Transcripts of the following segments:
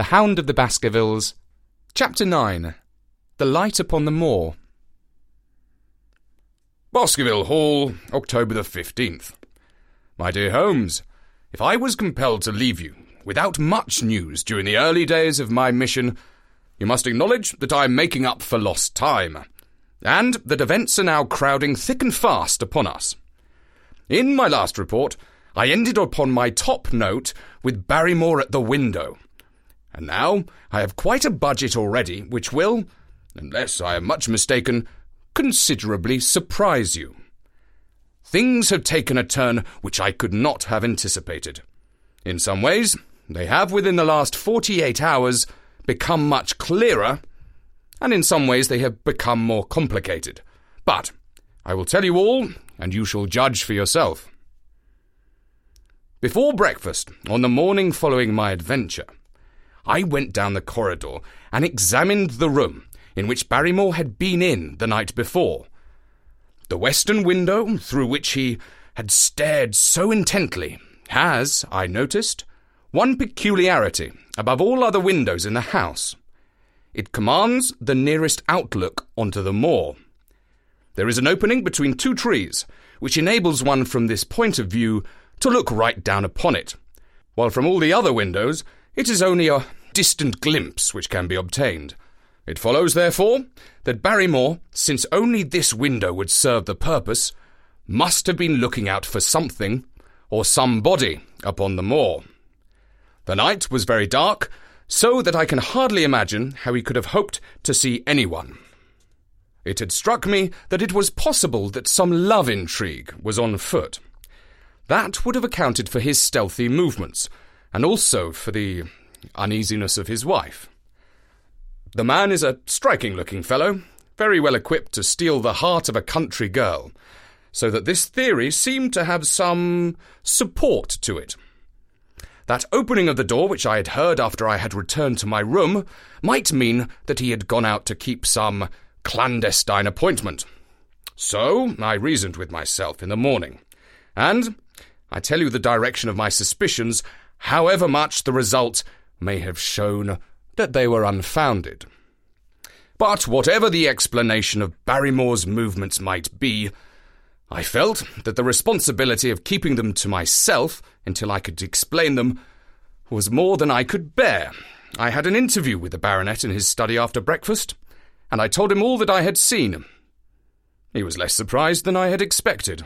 The Hound of the Baskervilles. Chapter 9. The Light upon the Moor. Baskerville Hall, October the 15th. My dear Holmes, if I was compelled to leave you without much news during the early days of my mission, you must acknowledge that I am making up for lost time, and that events are now crowding thick and fast upon us. In my last report, I ended upon my top note with Barrymore at the window, and now I have quite a budget already which will, unless I am much mistaken, considerably surprise you. Things have taken a turn which I could not have anticipated. In some ways, they have within the last 48 hours become much clearer, and in some ways they have become more complicated. But I will tell you all, and you shall judge for yourself. Before breakfast, on the morning following my adventure, I went down the corridor and examined the room in which Barrymore had been in the night before. The western window through which he had stared so intently has, I noticed, one peculiarity above all other windows in the house. It commands the nearest outlook onto the moor. There is an opening between two trees, which enables one from this point of view to look right down upon it, while from all the other windows it is only a distant glimpse which can be obtained. It follows, therefore, that Barrymore, since only this window would serve the purpose, must have been looking out for something or somebody upon the moor. The night was very dark, so that I can hardly imagine how he could have hoped to see anyone. It had struck me that it was possible that some love intrigue was on foot. That would have accounted for his stealthy movements, and also for the uneasiness of his wife. The man is a striking-looking fellow, very well equipped to steal the heart of a country girl, so that this theory seemed to have some support to it. That opening of the door which I had heard after I had returned to my room might mean that he had gone out to keep some clandestine appointment. So I reasoned with myself in the morning, and I tell you the direction of my suspicions, however much the result may have shown that they were unfounded. But whatever the explanation of Barrymore's movements might be, I felt that the responsibility of keeping them to myself until I could explain them was more than I could bear. I had an interview with the baronet in his study after breakfast, and I told him all that I had seen. He was less surprised than I had expected.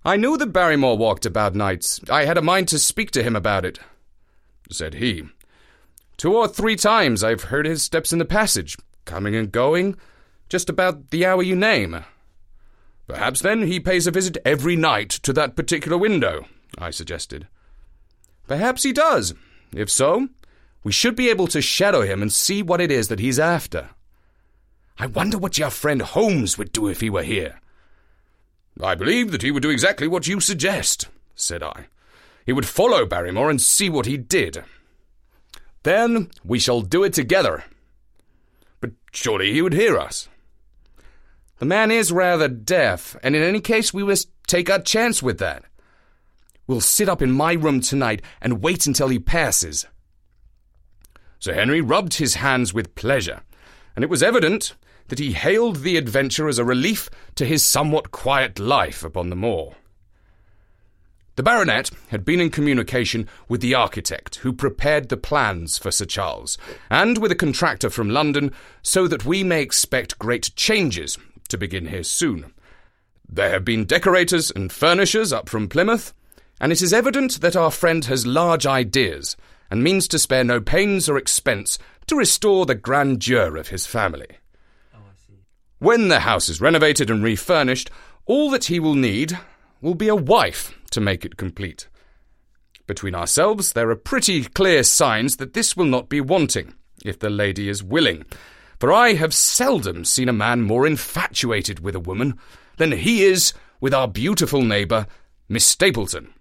"I knew that Barrymore walked about nights. I had a mind to speak to him about it," said he. "2 or 3 times I've heard his steps in the passage, coming and going, just about the hour you name." "Perhaps, then, he pays a visit every night to that particular window," I suggested. "Perhaps he does. If so, we should be able to shadow him and see what it is that he's after." "I wonder what your friend Holmes would do if he were here." "I believe that he would do exactly what you suggest," said I. "He would follow Barrymore and see what he did." "Then we shall do it together." "But surely he would hear us." "The man is rather deaf, and in any case we must take our chance with that. We'll sit up in my room tonight and wait until he passes." Sir Henry rubbed his hands with pleasure, and it was evident that he hailed the adventure as a relief to his somewhat quiet life upon the moor. The baronet had been in communication with the architect who prepared the plans for Sir Charles, and with a contractor from London, so that we may expect great changes to begin here soon. There have been decorators and furnishers up from Plymouth, and it is evident that our friend has large ideas and means to spare no pains or expense to restore the grandeur of his family. When the house is renovated and refurnished, all that he will need will be a wife to make it complete. Between ourselves, there are pretty clear signs that this will not be wanting, if the lady is willing, for I have seldom seen a man more infatuated with a woman than he is with our beautiful neighbour, Miss Stapleton.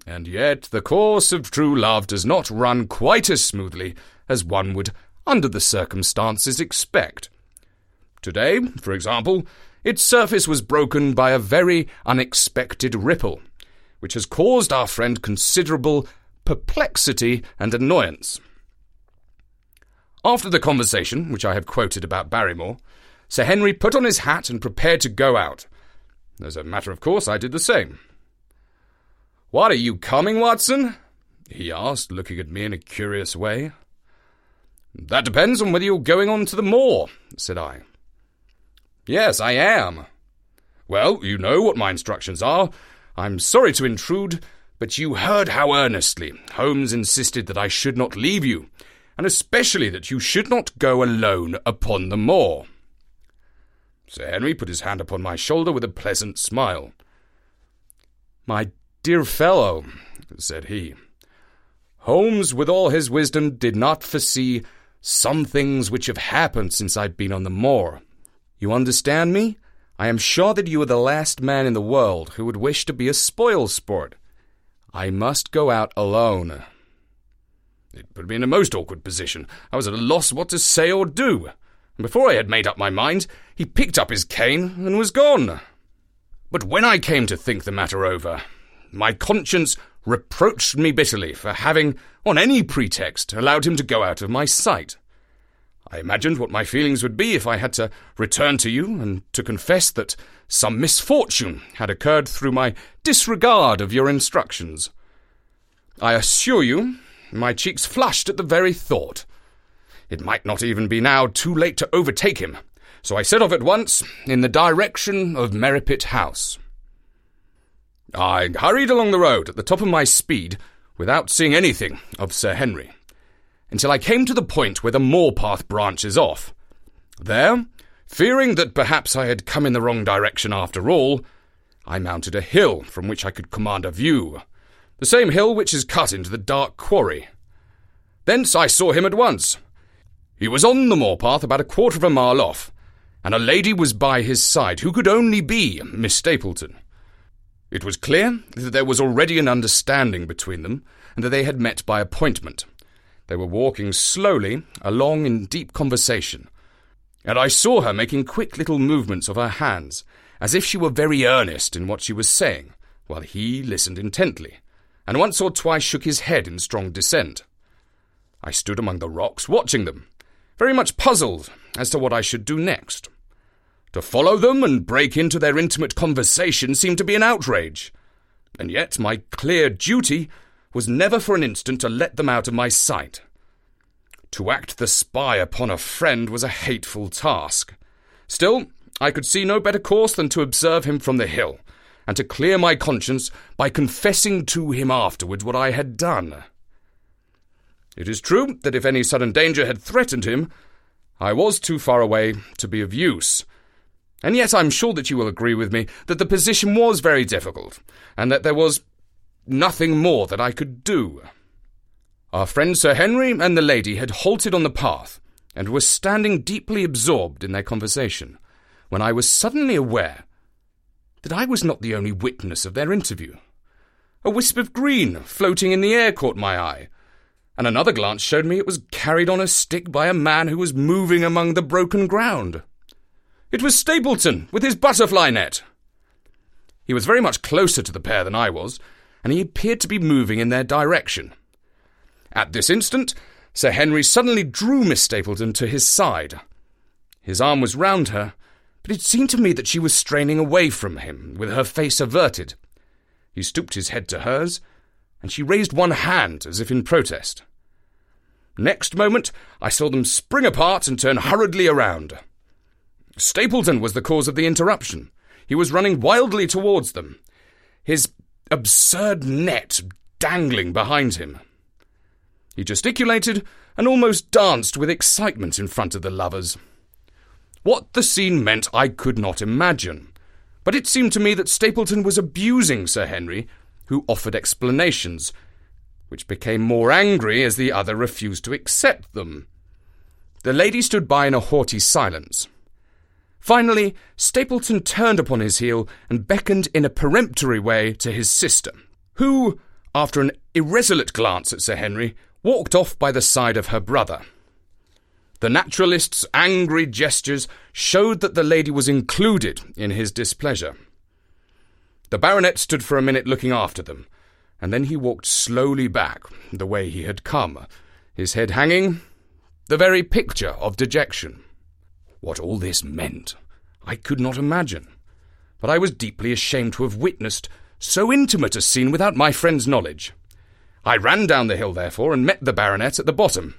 And yet the course of true love does not run quite as smoothly as one would, under the circumstances, expect. Today, for example, its surface was broken by a very unexpected ripple, which has caused our friend considerable perplexity and annoyance. After the conversation, which I have quoted about Barrymore, Sir Henry put on his hat and prepared to go out. As a matter of course, I did the same. "What, are you coming, Watson?" he asked, looking at me in a curious way. "That depends on whether you're going on to the Moor," said I. "Yes, I am." "Well, you know what my instructions are. I'm sorry to intrude, but you heard how earnestly Holmes insisted that I should not leave you, and especially that you should not go alone upon the moor." Sir Henry put his hand upon my shoulder with a pleasant smile. "My dear fellow," said he, "Holmes, with all his wisdom, did not foresee some things which have happened since I've been on the moor. You understand me? I am sure that you are the last man in the world who would wish to be a spoil-sport. I must go out alone." It put me in a most awkward position. I was at a loss what to say or do, and before I had made up my mind, he picked up his cane and was gone. But when I came to think the matter over, my conscience reproached me bitterly for having, on any pretext, allowed him to go out of my sight. I imagined what my feelings would be if I had to return to you and to confess that some misfortune had occurred through my disregard of your instructions. I assure you, my cheeks flushed at the very thought. It might not even be now too late to overtake him, so I set off at once in the direction of Merripit House. I hurried along the road at the top of my speed without seeing anything of Sir Henry, until I came to the point where the moor path branches off. There, fearing that perhaps I had come in the wrong direction after all, I mounted a hill from which I could command a view, the same hill which is cut into the dark quarry. Thence I saw him at once. He was on the moor path about a quarter of a mile off, and a lady was by his side who could only be Miss Stapleton. It was clear that there was already an understanding between them, and that they had met by appointment. They were walking slowly along in deep conversation, and I saw her making quick little movements of her hands, as if she were very earnest in what she was saying, while he listened intently, and once or twice shook his head in strong dissent. I stood among the rocks watching them, very much puzzled as to what I should do next. To follow them and break into their intimate conversation seemed to be an outrage, and yet my clear duty was never for an instant to let them out of my sight. To act the spy upon a friend was a hateful task. Still, I could see no better course than to observe him from the hill, and to clear my conscience by confessing to him afterwards what I had done. It is true that if any sudden danger had threatened him, I was too far away to be of use. And yet I'm sure that you will agree with me that the position was very difficult, and that there was nothing more that I could do. Our friend Sir Henry and the lady had halted on the path, and were standing deeply absorbed in their conversation, when I was suddenly aware that I was not the only witness of their interview. A wisp of green floating in the air caught my eye, and another glance showed me it was carried on a stick by a man who was moving among the broken ground. It was Stapleton with his butterfly net. He was very much closer to the pair than I was, and he appeared to be moving in their direction. At this instant, Sir Henry suddenly drew Miss Stapleton to his side. His arm was round her, but it seemed to me that she was straining away from him, with her face averted. He stooped his head to hers, and she raised one hand as if in protest. Next moment, I saw them spring apart and turn hurriedly around. Stapleton was the cause of the interruption. He was running wildly towards them, his absurd net dangling behind him. He gesticulated and almost danced with excitement in front of the lovers. What the scene meant I could not imagine, but it seemed to me that Stapleton was abusing Sir Henry, who offered explanations, which became more angry as the other refused to accept them. The lady stood by in a haughty silence. Finally, Stapleton turned upon his heel and beckoned in a peremptory way to his sister, who, after an irresolute glance at Sir Henry, walked off by the side of her brother. The naturalist's angry gestures showed that the lady was included in his displeasure. The baronet stood for a minute looking after them, and then he walked slowly back, the way he had come, his head hanging, the very picture of dejection. What all this meant, I could not imagine, but I was deeply ashamed to have witnessed so intimate a scene without my friend's knowledge. I ran down the hill, therefore, and met the baronet at the bottom.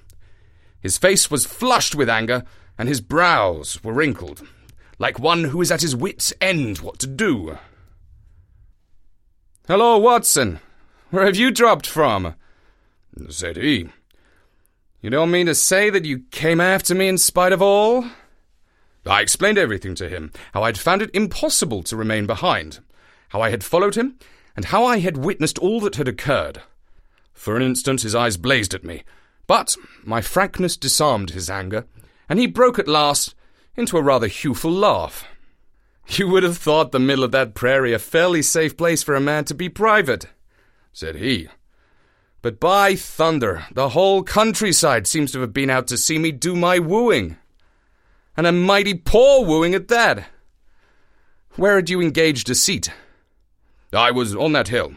His face was flushed with anger, and his brows were wrinkled, like one who is at his wits' end what to do. "Hello, Watson. Where have you dropped from?" said he. "You don't mean to say that you came after me in spite of all?" I explained everything to him, how I had found it impossible to remain behind, how I had followed him, and how I had witnessed all that had occurred. For an instant his eyes blazed at me, but my frankness disarmed his anger, and he broke at last into a rather hueful laugh. "You would have thought the middle of that prairie a fairly safe place for a man to be private," said he. "But by thunder, the whole countryside seems to have been out to see me do my wooing. And a mighty poor wooing at that. Where had you engaged a seat?" "I was on that hill."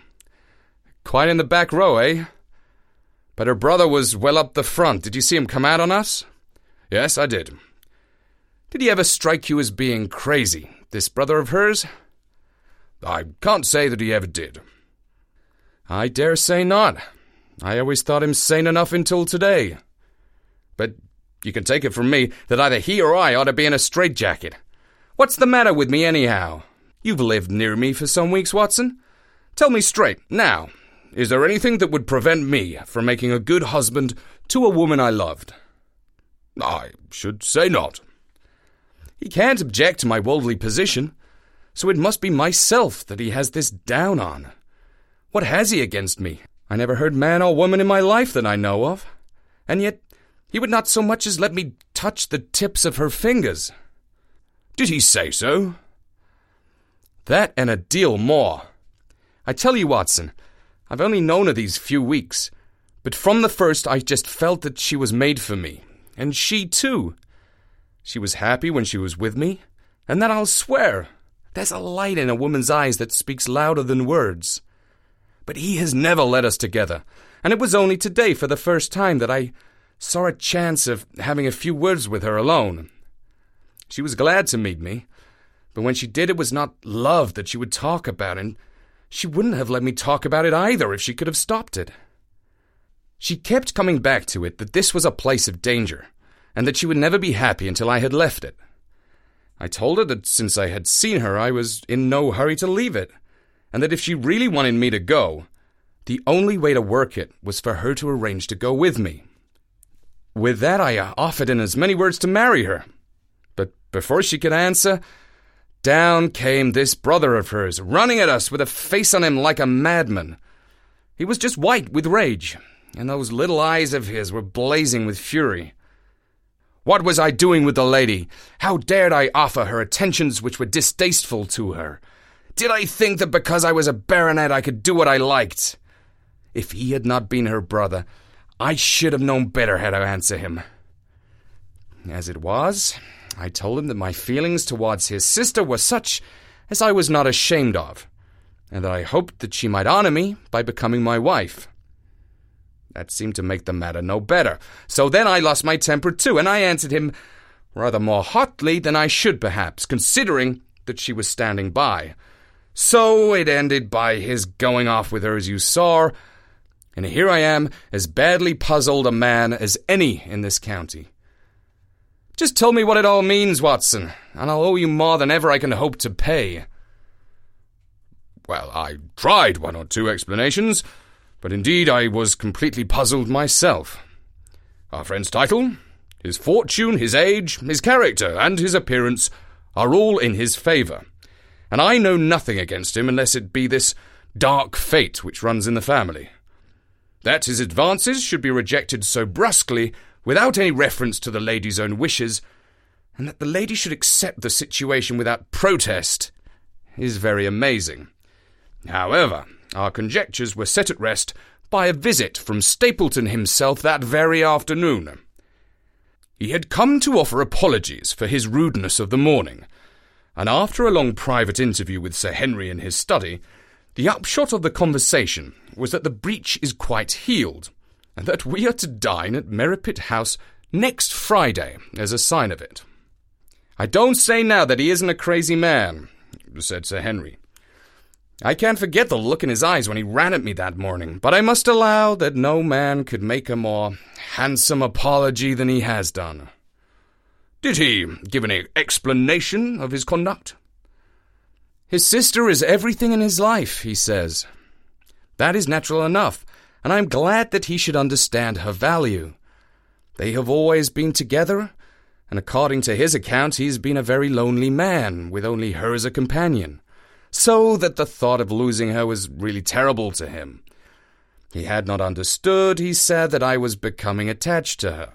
"Quite in the back row, eh? But her brother was well up the front. Did you see him come out on us?" "Yes, I did." "Did he ever strike you as being crazy, this brother of hers?" "I can't say that he ever did." "I dare say not. I always thought him sane enough until today. But you can take it from me that either he or I ought to be in a straitjacket. What's the matter with me, anyhow? You've lived near me for some weeks, Watson. Tell me straight, now, is there anything that would prevent me from making a good husband to a woman I loved?" "I should say not." "He can't object to my worldly position, so it must be myself that he has this down on. What has he against me? I never heard man or woman in my life that I know of, and yet he would not so much as let me touch the tips of her fingers." "Did he say so?" "That and a deal more. I tell you, Watson, I've only known her these few weeks, but from the first I just felt that she was made for me, and she too. She was happy when she was with me, and that I'll swear. There's a light in a woman's eyes that speaks louder than words. But he has never led us together, and it was only today for the first time that I saw a chance of having a few words with her alone. She was glad to meet me, but when she did, it was not love that she would talk about, and she wouldn't have let me talk about it either if she could have stopped it. She kept coming back to it that this was a place of danger, and that she would never be happy until I had left it. I told her that since I had seen her, I was in no hurry to leave it, and that if she really wanted me to go, the only way to work it was for her to arrange to go with me. With that, I offered in as many words to marry her. But before she could answer, down came this brother of hers, running at us with a face on him like a madman. He was just white with rage, and those little eyes of his were blazing with fury. What was I doing with the lady? How dared I offer her attentions which were distasteful to her? Did I think that because I was a baronet I could do what I liked? If he had not been her brother, I should have known better how to answer him. As it was, I told him that my feelings towards his sister were such as I was not ashamed of, and that I hoped that she might honor me by becoming my wife. That seemed to make the matter no better, so then I lost my temper too, and I answered him rather more hotly than I should perhaps, considering that she was standing by. So it ended by his going off with her, as you saw, and here I am, as badly puzzled a man as any in this county. Just tell me what it all means, Watson, and I'll owe you more than ever I can hope to pay." Well, I tried one or two explanations, but indeed I was completely puzzled myself. Our friend's title, his fortune, his age, his character, and his appearance are all in his favour, and I know nothing against him unless it be this dark fate which runs in the family. That his advances should be rejected so brusquely, without any reference to the lady's own wishes, and that the lady should accept the situation without protest, is very amazing. However, our conjectures were set at rest by a visit from Stapleton himself that very afternoon. He had come to offer apologies for his rudeness of the morning, and after a long private interview with Sir Henry in his study, the upshot of the conversation was that the breach is quite healed, and that we are to dine at Merripit House next Friday as a sign of it. "I don't say now that he isn't a crazy man," said Sir Henry. "I can't forget the look in his eyes when he ran at me that morning, but I must allow that no man could make a more handsome apology than he has done." "Did he give any explanation of his conduct?" "His sister is everything in his life, he says. That is natural enough, and I am glad that he should understand her value. They have always been together, and according to his account he has been a very lonely man, with only her as a companion, so that the thought of losing her was really terrible to him. He had not understood, he said, that I was becoming attached to her,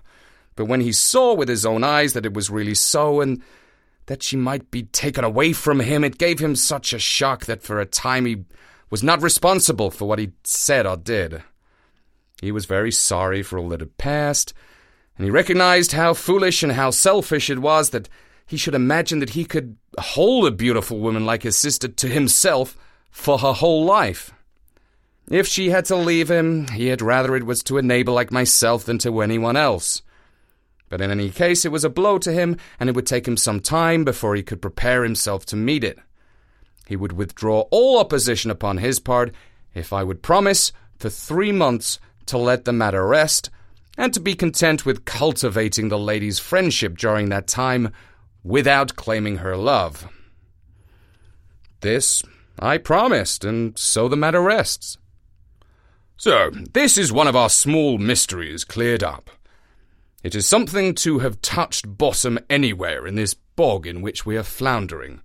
but when he saw with his own eyes that it was really so, and that she might be taken away from him, it gave him such a shock that for a time he was not responsible for what he said or did. He was very sorry for all that had passed, and he recognized how foolish and how selfish it was that he should imagine that he could hold a beautiful woman like his sister to himself for her whole life. If she had to leave him, he had rather it was to a neighbor like myself than to anyone else. But in any case, it was a blow to him, and it would take him some time before he could prepare himself to meet it. He would withdraw all opposition upon his part if I would promise for 3 months to let the matter rest, and to be content with cultivating the lady's friendship during that time without claiming her love. This I promised, and so the matter rests. So, this is one of our small mysteries cleared up. It is something to have touched bottom anywhere in this bog in which we are floundering.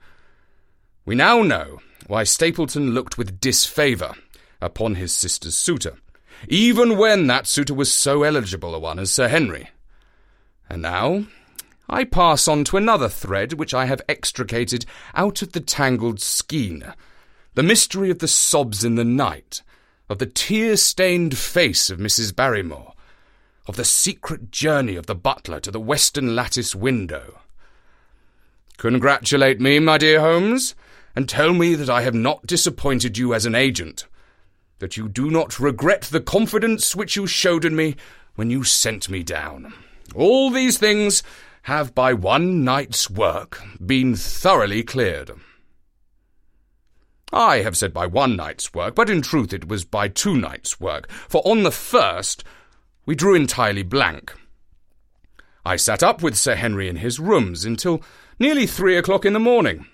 We now know why Stapleton looked with disfavour upon his sister's suitor, even when that suitor was so eligible a one as Sir Henry. And now I pass on to another thread which I have extricated out of the tangled skein, the mystery of the sobs in the night, of the tear-stained face of Mrs. Barrymore, of the secret journey of the butler to the western lattice window. Congratulate me, my dear Holmes, and tell me that I have not disappointed you as an agent, that you do not regret the confidence which you showed in me when you sent me down. All these things have by one night's work been thoroughly cleared. I have said by one night's work, but in truth it was by 2 nights' work, for on the first we drew entirely blank. I sat up with Sir Henry in his rooms until nearly 3 o'clock in the morning,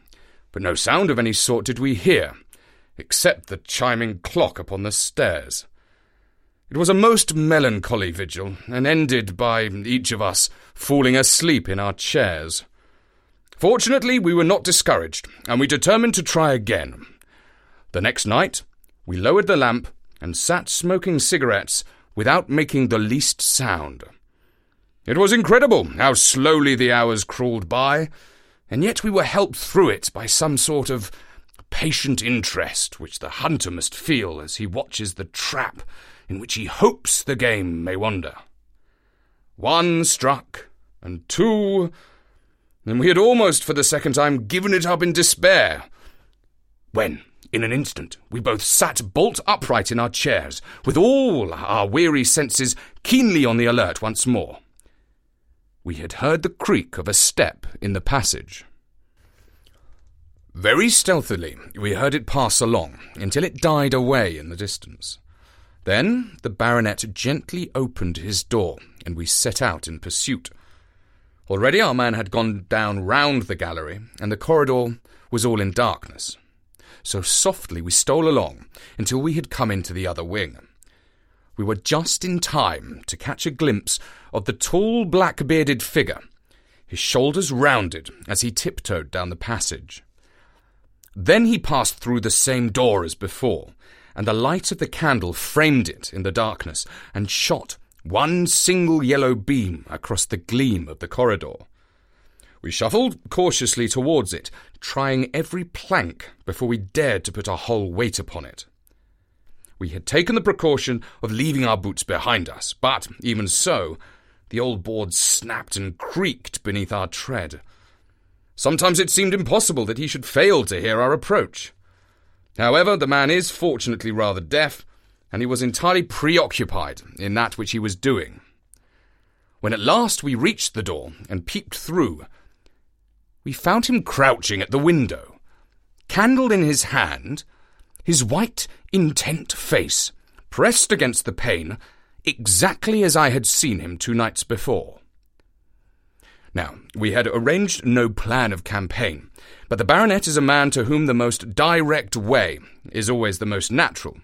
but no sound of any sort did we hear, except the chiming clock upon the stairs. It was a most melancholy vigil, and ended by each of us falling asleep in our chairs. Fortunately, we were not discouraged, and we determined to try again. The next night, we lowered the lamp and sat smoking cigarettes without making the least sound. It was incredible how slowly the hours crawled by, and yet we were helped through it by some sort of patient interest which the hunter must feel as he watches the trap in which he hopes the game may wander. 1 struck, and 2, and we had almost for the second time given it up in despair, when, in an instant, we both sat bolt upright in our chairs, with all our weary senses keenly on the alert once more. We had heard the creak of a step in the passage. Very stealthily we heard it pass along, until it died away in the distance. Then the baronet gently opened his door, and we set out in pursuit. Already our man had gone down round the gallery, and the corridor was all in darkness. So softly we stole along, until we had come into the other wing. We were just in time to catch a glimpse of the tall black-bearded figure, his shoulders rounded as he tiptoed down the passage. Then he passed through the same door as before, and the light of the candle framed it in the darkness and shot one single yellow beam across the gleam of the corridor. We shuffled cautiously towards it, trying every plank before we dared to put our whole weight upon it. We had taken the precaution of leaving our boots behind us, but, even so, the old boards snapped and creaked beneath our tread. Sometimes it seemed impossible that he should fail to hear our approach. However, the man is fortunately rather deaf, and he was entirely preoccupied in that which he was doing. When at last we reached the door and peeped through, we found him crouching at the window, candle in his hand, his white, intent face pressed against the pane, exactly as I had seen him 2 nights before. Now, we had arranged no plan of campaign, but the baronet is a man to whom the most direct way is always the most natural.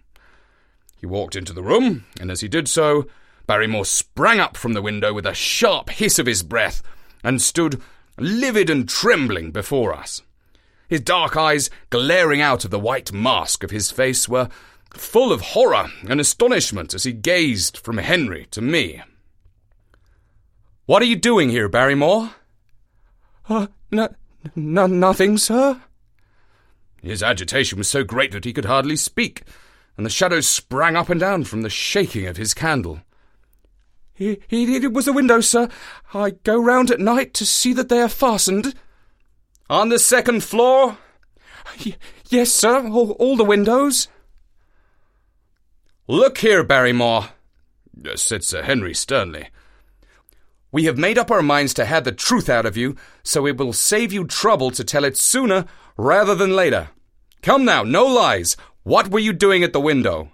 He walked into the room, and as he did so, Barrymore sprang up from the window with a sharp hiss of his breath and stood livid and trembling before us. His dark eyes, glaring out of the white mask of his face, were full of horror and astonishment as he gazed from Henry to me. "What are you doing here, Barrymore?" Nothing, sir." His agitation was so great that he could hardly speak, and the shadows sprang up and down from the shaking of his candle. It was the window, sir. I go round at night to see that they are fastened." "On the 2nd floor?" Yes, sir, all the windows." "Look here, Barrymore," said Sir Henry sternly. "We have made up our minds to have the truth out of you, so it will save you trouble to tell it sooner rather than later. Come now, no lies. What were you doing at the window?"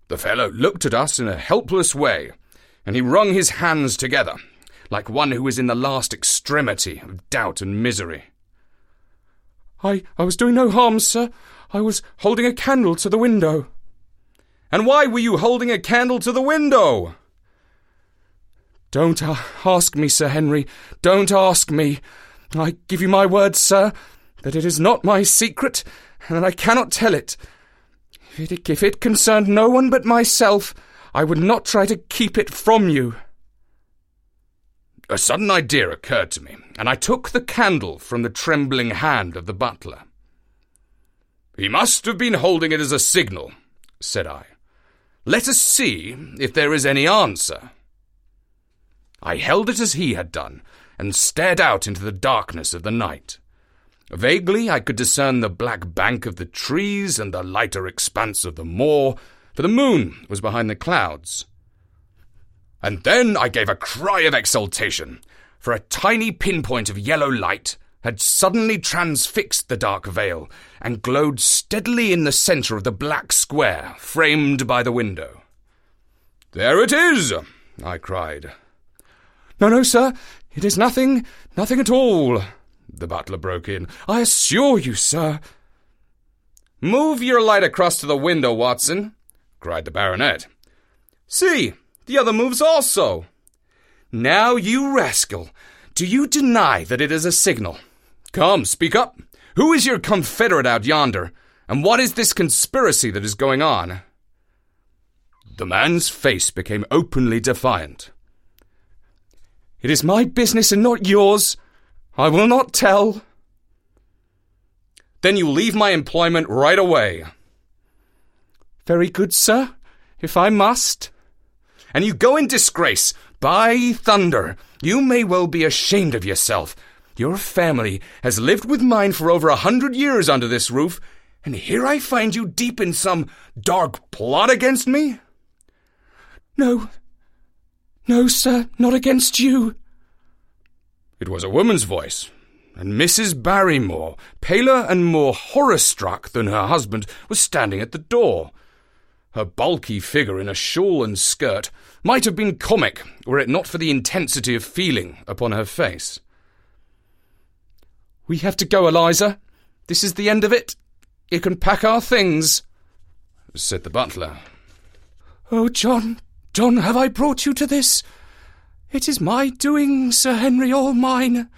The fellow looked at us in a helpless way, and he wrung his hands together, like one who is in the last extremity of doubt and misery. I was doing no harm, sir. I was holding a candle to the window." "And why were you holding a candle to the window?" "Don't ask me, Sir Henry. Don't ask me. I give you my word, sir, that it is not my secret, and that I cannot tell it. If it concerned no one but myself, I would not try to keep it from you." A sudden idea occurred to me, and I took the candle from the trembling hand of the butler. "He must have been holding it as a signal," said I. "Let us see if there is any answer." I held it as he had done, and stared out into the darkness of the night. Vaguely I could discern the black bank of the trees and the lighter expanse of the moor, for the moon was behind the clouds. And then I gave a cry of exultation, for a tiny pinpoint of yellow light had suddenly transfixed the dark veil and glowed steadily in the centre of the black square framed by the window. "There it is!" I cried. No, sir, it is nothing at all," the butler broke in. "I assure you, sir." "Move your light across to the window, Watson," cried the baronet. "See, the other moves also. Now, you rascal, do you deny that it is a signal? Come, speak up. Who is your confederate out yonder, and what is this conspiracy that is going on?" The man's face became openly defiant. "It is my business and not yours. I will not tell." "Then you leave my employment right away." "Very good, sir, if I must." "And you go in disgrace. By thunder, you may well be ashamed of yourself. Your family has lived with mine for over 100 years under this roof, and here I find you deep in some dark plot against me." No, sir, not against you." It was a woman's voice, and Mrs. Barrymore, paler and more horror-struck than her husband, was standing at the door. Her bulky figure in a shawl and skirt might have been comic were it not for the intensity of feeling upon her face. "We have to go, Eliza. This is the end of it. You can pack our things," said the butler. "Oh, John, have I brought you to this? It is my doing, Sir Henry, all mine.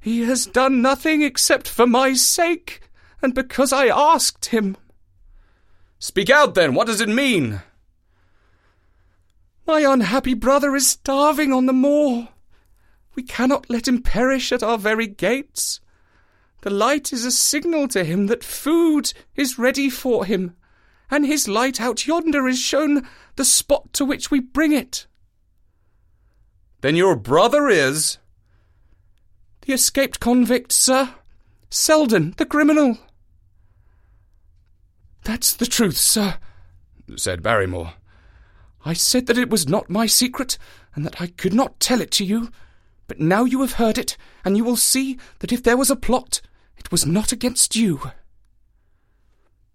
He has done nothing except for my sake, and because I asked him." "Speak out, then. What does it mean?" "My unhappy brother is starving on the moor. We cannot let him perish at our very gates. The light is a signal to him that food is ready for him, and his light out yonder is shown the spot to which we bring it." "Then your brother is—" "The escaped convict, sir. Selden, the criminal." "That's the truth, sir," said Barrymore. I said that it was not my secret, and that I could not tell it to you. But now you have heard it, and you will see that if there was a plot, it was not against you."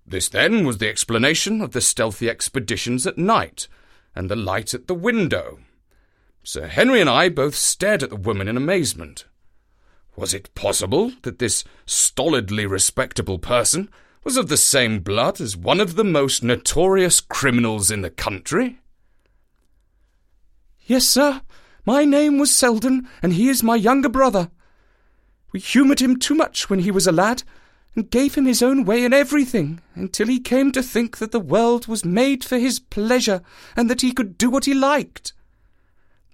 This, then, was the explanation of the stealthy expeditions at night, and the light at the window. Sir Henry and I both stared at the woman in amazement. Was it possible that this stolidly respectable person was of the same blood as one of the most notorious criminals in the country? "Yes, sir. My name was Selden, and he is my younger brother. We humoured him too much when he was a lad, and gave him his own way in everything, until he came to think that the world was made for his pleasure, and that he could do what he liked.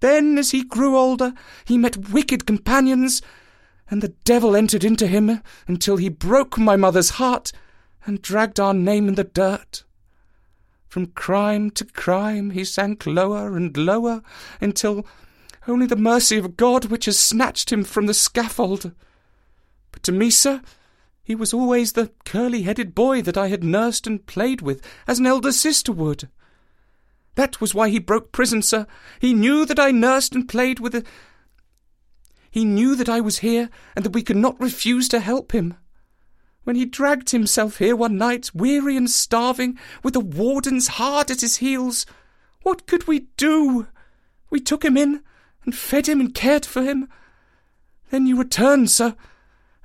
Then, as he grew older, he met wicked companions, and the devil entered into him until he broke my mother's heart and dragged our name in the dirt. From crime to crime he sank lower and lower, until only the mercy of God which has snatched him from the scaffold. But to me, sir, he was always the curly-headed boy that I had nursed and played with, as an elder sister would. That was why he broke prison, sir. He knew that I nursed and played with He knew that I was here, and that we could not refuse to help him. When he dragged himself here one night, weary and starving, with the warden's heart at his heels, what could we do? We took him in, and fed him and cared for him. Then you returned, sir,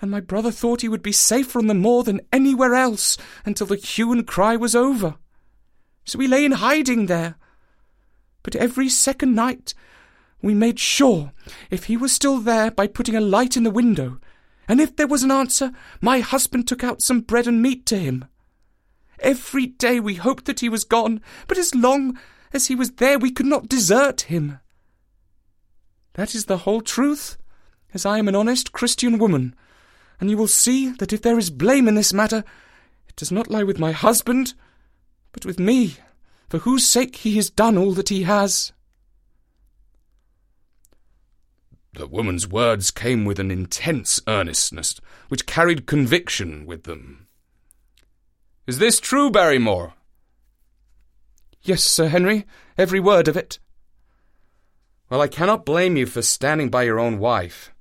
and my brother thought he would be safer on the moor than anywhere else until the hue and cry was over. So we lay in hiding there. But every second night we made sure if he was still there by putting a light in the window, and if there was an answer, my husband took out some bread and meat to him. Every day we hoped that he was gone, but as long as he was there we could not desert him. That is the whole truth, as I am an honest Christian woman, and you will see that if there is blame in this matter, it does not lie with my husband, but with me, for whose sake he has done all that he has." The woman's words came with an intense earnestness, which carried conviction with them. "Is this true, Barrymore?" "Yes, Sir Henry, every word of it." "Well, I cannot blame you for standing by your own wife.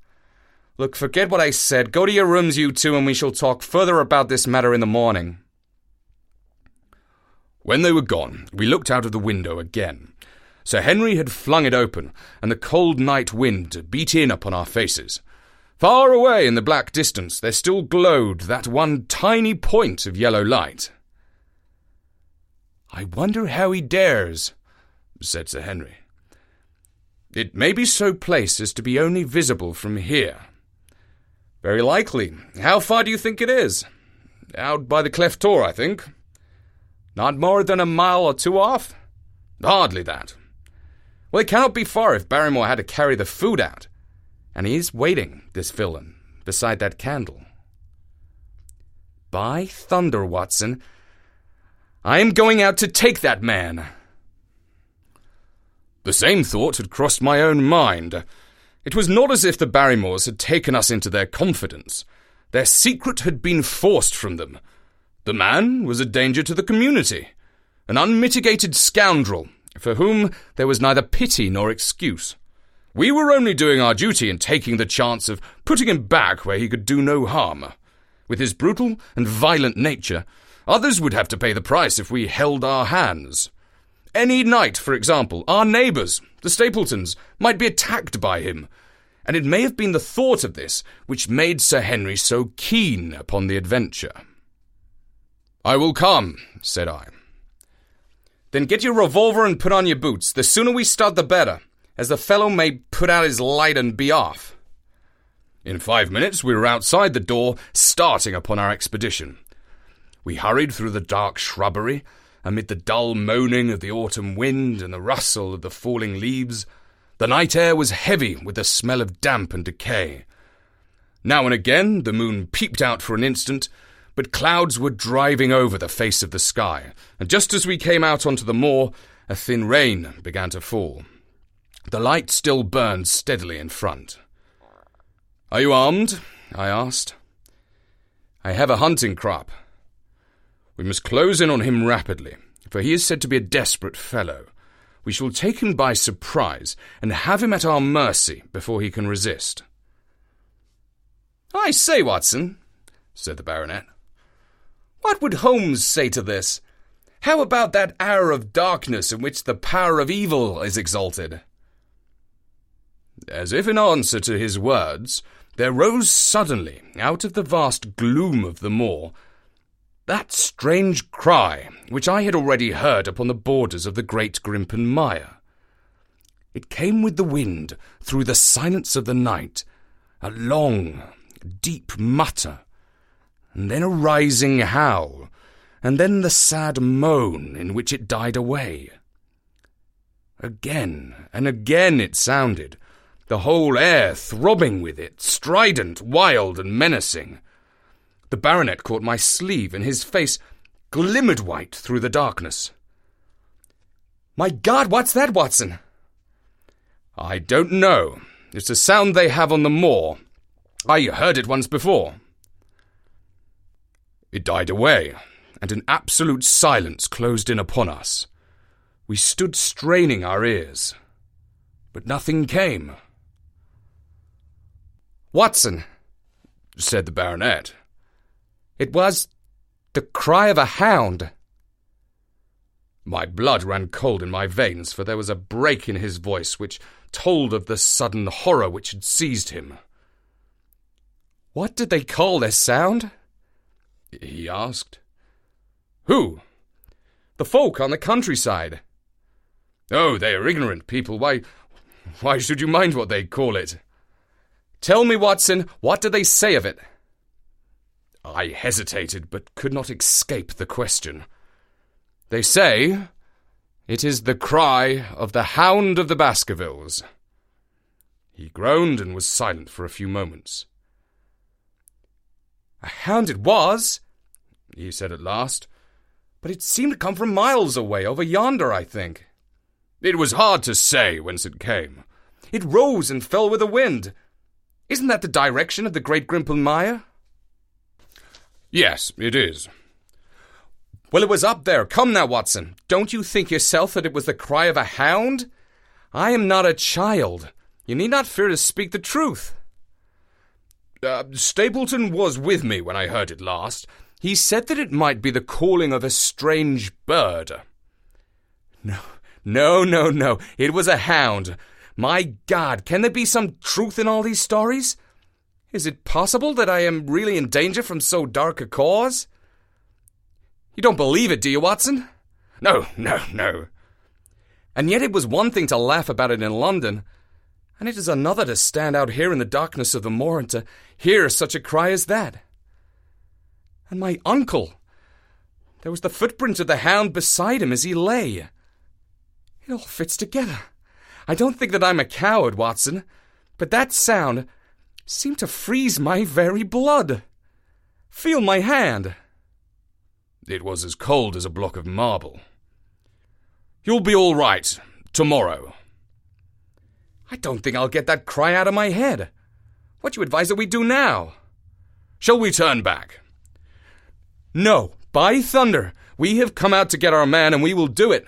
Look, forget what I said. Go to your rooms, you two, and we shall talk further about this matter in the morning." When they were gone, we looked out of the window again. Sir Henry had flung it open, and the cold night wind beat in upon our faces. Far away in the black distance there still glowed that one tiny point of yellow light. "I wonder how he dares," said Sir Henry. "It may be so placed as to be only visible from here." "Very likely. How far do you think it is?" "Out by the cleft door, I think." "Not more than a mile or two off?" "Hardly that." "Well, it cannot be far if Barrymore had to carry the food out. And he is waiting, this villain, beside that candle. By thunder, Watson, I am going out to take that man." The same thought had crossed my own mind. It was not as if the Barrymores had taken us into their confidence. Their secret had been forced from them. The man was a danger to the community, an unmitigated scoundrel, for whom there was neither pity nor excuse. We were only doing our duty in taking the chance of putting him back where he could do no harm. With his brutal and violent nature, others would have to pay the price if we held our hands. Any night, for example, our neighbours, the Stapletons, might be attacked by him, and it may have been the thought of this which made Sir Henry so keen upon the adventure. "I will come," said I. "Then get your revolver and put on your boots. The sooner we start, the better, as the fellow may put out his light and be off." In 5 minutes we were outside the door, starting upon our expedition. We hurried through the dark shrubbery, amid the dull moaning of the autumn wind and the rustle of the falling leaves. The night air was heavy with the smell of damp and decay. Now and again the moon peeped out for an instant, but clouds were driving over the face of the sky, and just as we came out onto the moor, a thin rain began to fall. The light still burned steadily in front. "Are you armed?" I asked. "I have a hunting crop." "We must close in on him rapidly, for he is said to be a desperate fellow. We shall take him by surprise and have him at our mercy before he can resist." "I say, Watson," said the baronet, "what would Holmes say to this? How about that hour of darkness in which the power of evil is exalted?" As if in answer to his words, there rose suddenly, out of the vast gloom of the moor, that strange cry which I had already heard upon the borders of the great Grimpen Mire. It came with the wind through the silence of the night, a long, deep mutter, and then a rising howl, and then the sad moan in which it died away. Again and again it sounded, the whole air throbbing with it, strident, wild, and menacing. The baronet caught my sleeve, and his face glimmered white through the darkness. "My God, what's that, Watson?" "I don't know. It's a sound they have on the moor. I heard it once before." It died away, and an absolute silence closed in upon us. We stood straining our ears, but nothing came. "Watson," said the baronet, "it was the cry of a hound." My blood ran cold in my veins, for there was a break in his voice which told of the sudden horror which had seized him. "What did they call this sound?" he asked. "Who?" "The folk on the countryside." "Oh, they are ignorant people. Why should you mind what they call it?" "Tell me, Watson, what did they say of it?" I hesitated, but could not escape the question. "They say it is the cry of the Hound of the Baskervilles." He groaned and was silent for a few moments. "A hound it was," he said at last, "but it seemed to come from miles away, over yonder, I think." "It was hard to say whence it came." "It rose and fell with the wind. Isn't that the direction of the great Grimpen Mire?" "Yes, it is." "Well, it was up there. Come now, Watson. Don't you think yourself that it was the cry of a hound? I am not a child. You need not fear to speak the truth." "Stapleton was with me when I heard it last. He said that it might be the calling of a strange bird." No. It was a hound. My God, can there be some truth in all these stories? Is it possible that I am really in danger from so dark a cause? You don't believe it, do you, Watson?" No. "And yet it was one thing to laugh about it in London, and it is another to stand out here in the darkness of the moor and to hear such a cry as that. And my uncle, there was the footprint of the hound beside him as he lay. It all fits together. I don't think that I'm a coward, Watson, but that sound seemed to freeze my very blood. Feel my hand." It was as cold as a block of marble. "You'll be all right tomorrow." "I don't think I'll get that cry out of my head. What do you advise that we do now?" "Shall we turn back?" "No, by thunder! We have come out to get our man, and we will do it.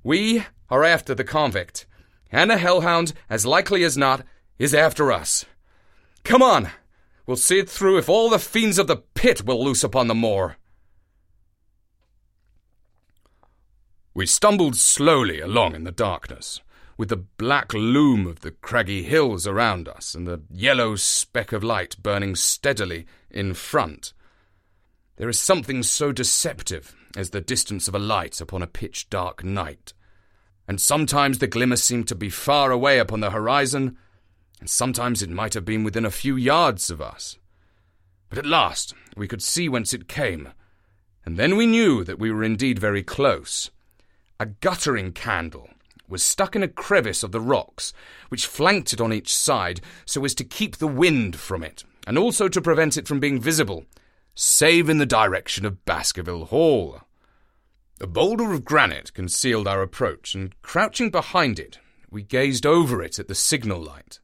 We are after the convict, and the hellhound, as likely as not, is after us. Come on! We'll see it through if all the fiends of the pit will loose upon the moor." We stumbled slowly along in the darkness, with the black loom of the craggy hills around us and the yellow speck of light burning steadily in front. There is something so deceptive as the distance of a light upon a pitch-dark night, and sometimes the glimmer seemed to be far away upon the horizon, and sometimes it might have been within a few yards of us. But at last we could see whence it came, and then we knew that we were indeed very close. A guttering candle was stuck in a crevice of the rocks, which flanked it on each side so as to keep the wind from it, and also to prevent it from being visible, save in the direction of Baskerville Hall. A boulder of granite concealed our approach, and crouching behind it, we gazed over it at the signal light.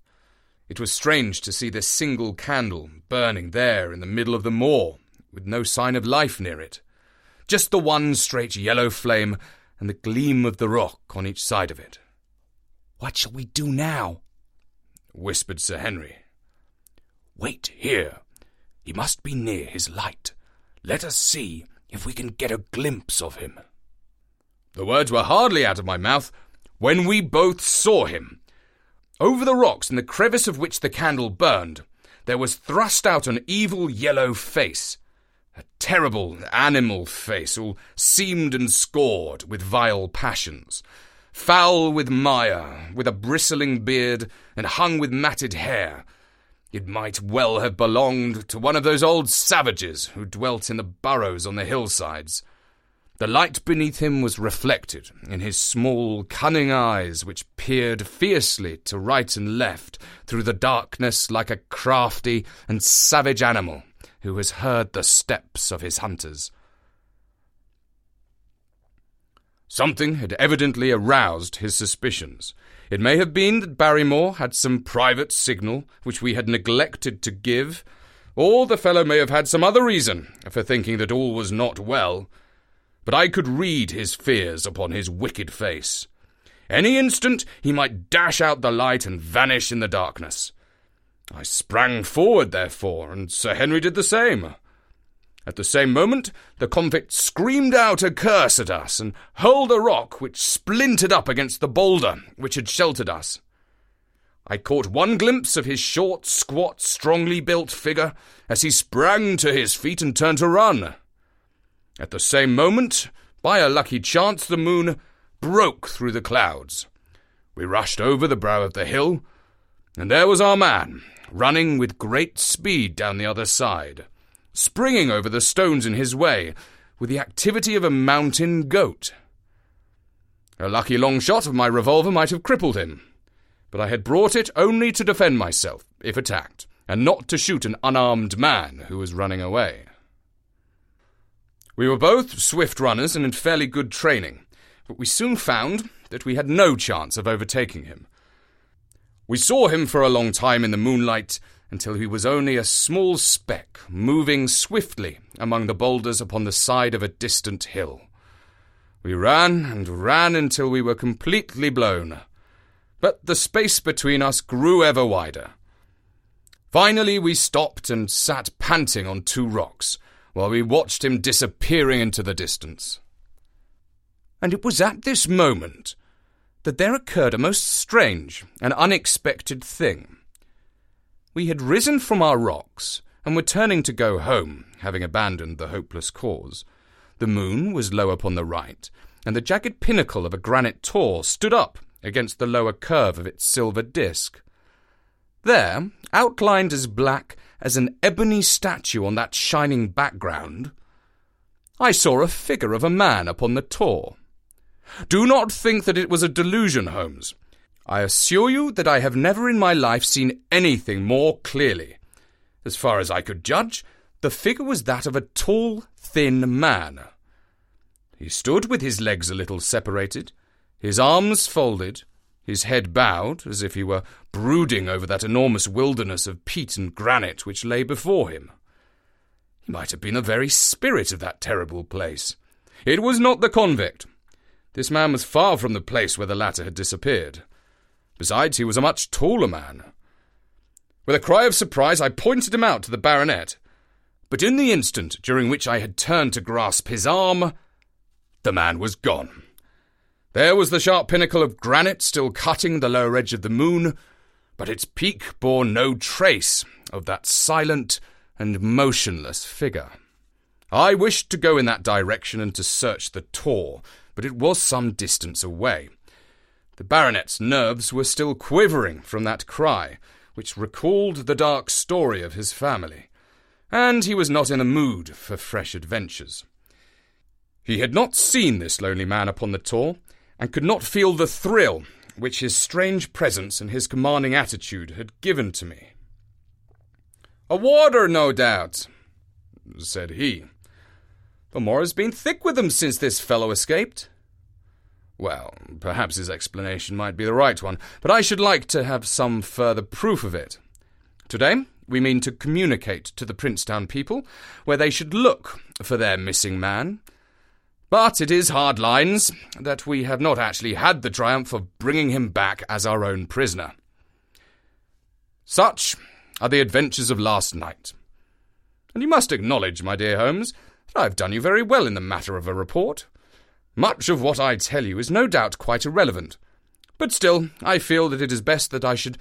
It was strange to see this single candle burning there in the middle of the moor, with no sign of life near it. Just the one straight yellow flame, and the gleam of the rock on each side of it. "What shall we do now?" whispered Sir Henry. "Wait here. He must be near his light. Let us see if we can get a glimpse of him." The words were hardly out of my mouth when we both saw him. Over the rocks, in the crevice of which the candle burned, there was thrust out an evil yellow face, a terrible animal face, all seamed and scored with vile passions, foul with mire, with a bristling beard, and hung with matted hair. It might well have belonged to one of those old savages who dwelt in the burrows on the hillsides. The light beneath him was reflected in his small, cunning eyes, which peered fiercely to right and left through the darkness like a crafty and savage animal who has heard the steps of his hunters. Something had evidently aroused his suspicions. It may have been that Barrymore had some private signal which we had neglected to give, or the fellow may have had some other reason for thinking that all was not well. But I could read his fears upon his wicked face. Any instant he might dash out the light and vanish in the darkness. I sprang forward, therefore, and Sir Henry did the same. At the same moment, the convict screamed out a curse at us and hurled a rock which splintered up against the boulder which had sheltered us. I caught one glimpse of his short, squat, strongly built figure as he sprang to his feet and turned to run. At the same moment, by a lucky chance, the moon broke through the clouds. We rushed over the brow of the hill, and there was our man, running with great speed down the other side, springing over the stones in his way, with the activity of a mountain goat. A lucky long shot of my revolver might have crippled him, but I had brought it only to defend myself, if attacked, and not to shoot an unarmed man who was running away. We were both swift runners and in fairly good training, but we soon found that we had no chance of overtaking him. We saw him for a long time in the moonlight until he was only a small speck moving swiftly among the boulders upon the side of a distant hill. We ran and ran until we were completely blown, but the space between us grew ever wider. Finally we stopped and sat panting on two rocks, while we watched him disappearing into the distance. And it was at this moment that there occurred a most strange and unexpected thing. We had risen from our rocks and were turning to go home, having abandoned the hopeless cause. The moon was low upon the right, and the jagged pinnacle of a granite tor stood up against the lower curve of its silver disk. There, outlined as black as an ebony statue on that shining background, I saw a figure of a man upon the tor. Do not think that it was a delusion, Holmes. I assure you that I have never in my life seen anything more clearly. As far as I could judge, the figure was that of a tall, thin man. He stood with his legs a little separated, his arms folded, his head bowed, as if he were brooding over that enormous wilderness of peat and granite which lay before him. He might have been the very spirit of that terrible place. It was not the convict. This man was far from the place where the latter had disappeared. Besides, he was a much taller man. With a cry of surprise, I pointed him out to the baronet, but in the instant during which I had turned to grasp his arm, the man was gone. There was the sharp pinnacle of granite still cutting the lower edge of the moon, but its peak bore no trace of that silent and motionless figure. I wished to go in that direction and to search the tor, but it was some distance away. The baronet's nerves were still quivering from that cry, which recalled the dark story of his family, and he was not in a mood for fresh adventures. He had not seen this lonely man upon the tor, and could not feel the thrill which his strange presence and his commanding attitude had given to me. "A warder, no doubt," said he. "The Moor has been thick with them since this fellow escaped." Well, perhaps his explanation might be the right one, but I should like to have some further proof of it. Today we mean to communicate to the Princetown people where they should look for their missing man. But it is hard lines that we have not actually had the triumph of bringing him back as our own prisoner. Such are the adventures of last night. And you must acknowledge, my dear Holmes, that I have done you very well in the matter of a report. Much of what I tell you is no doubt quite irrelevant, but still I feel that it is best that I should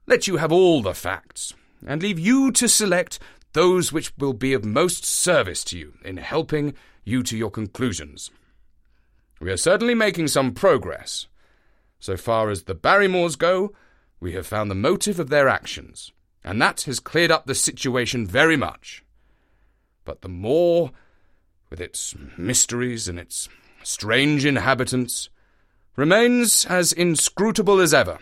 let you have all the facts, and leave you to select those which will be of most service to you in helping you to your conclusions. We are certainly making some progress. So far as the Barrymores go, we have found the motive of their actions, and that has cleared up the situation very much. But the Moor, with its mysteries and its strange inhabitants, remains as inscrutable as ever.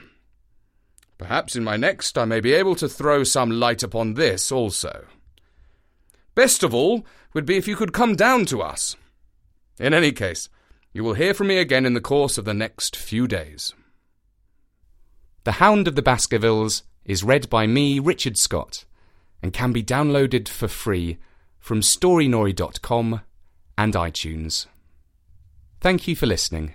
Perhaps in my next I may be able to throw some light upon this also. Best of all would be if you could come down to us. In any case, you will hear from me again in the course of the next few days. The Hound of the Baskervilles is read by me, Richard Scott, and can be downloaded for free from storynori.com and iTunes. Thank you for listening.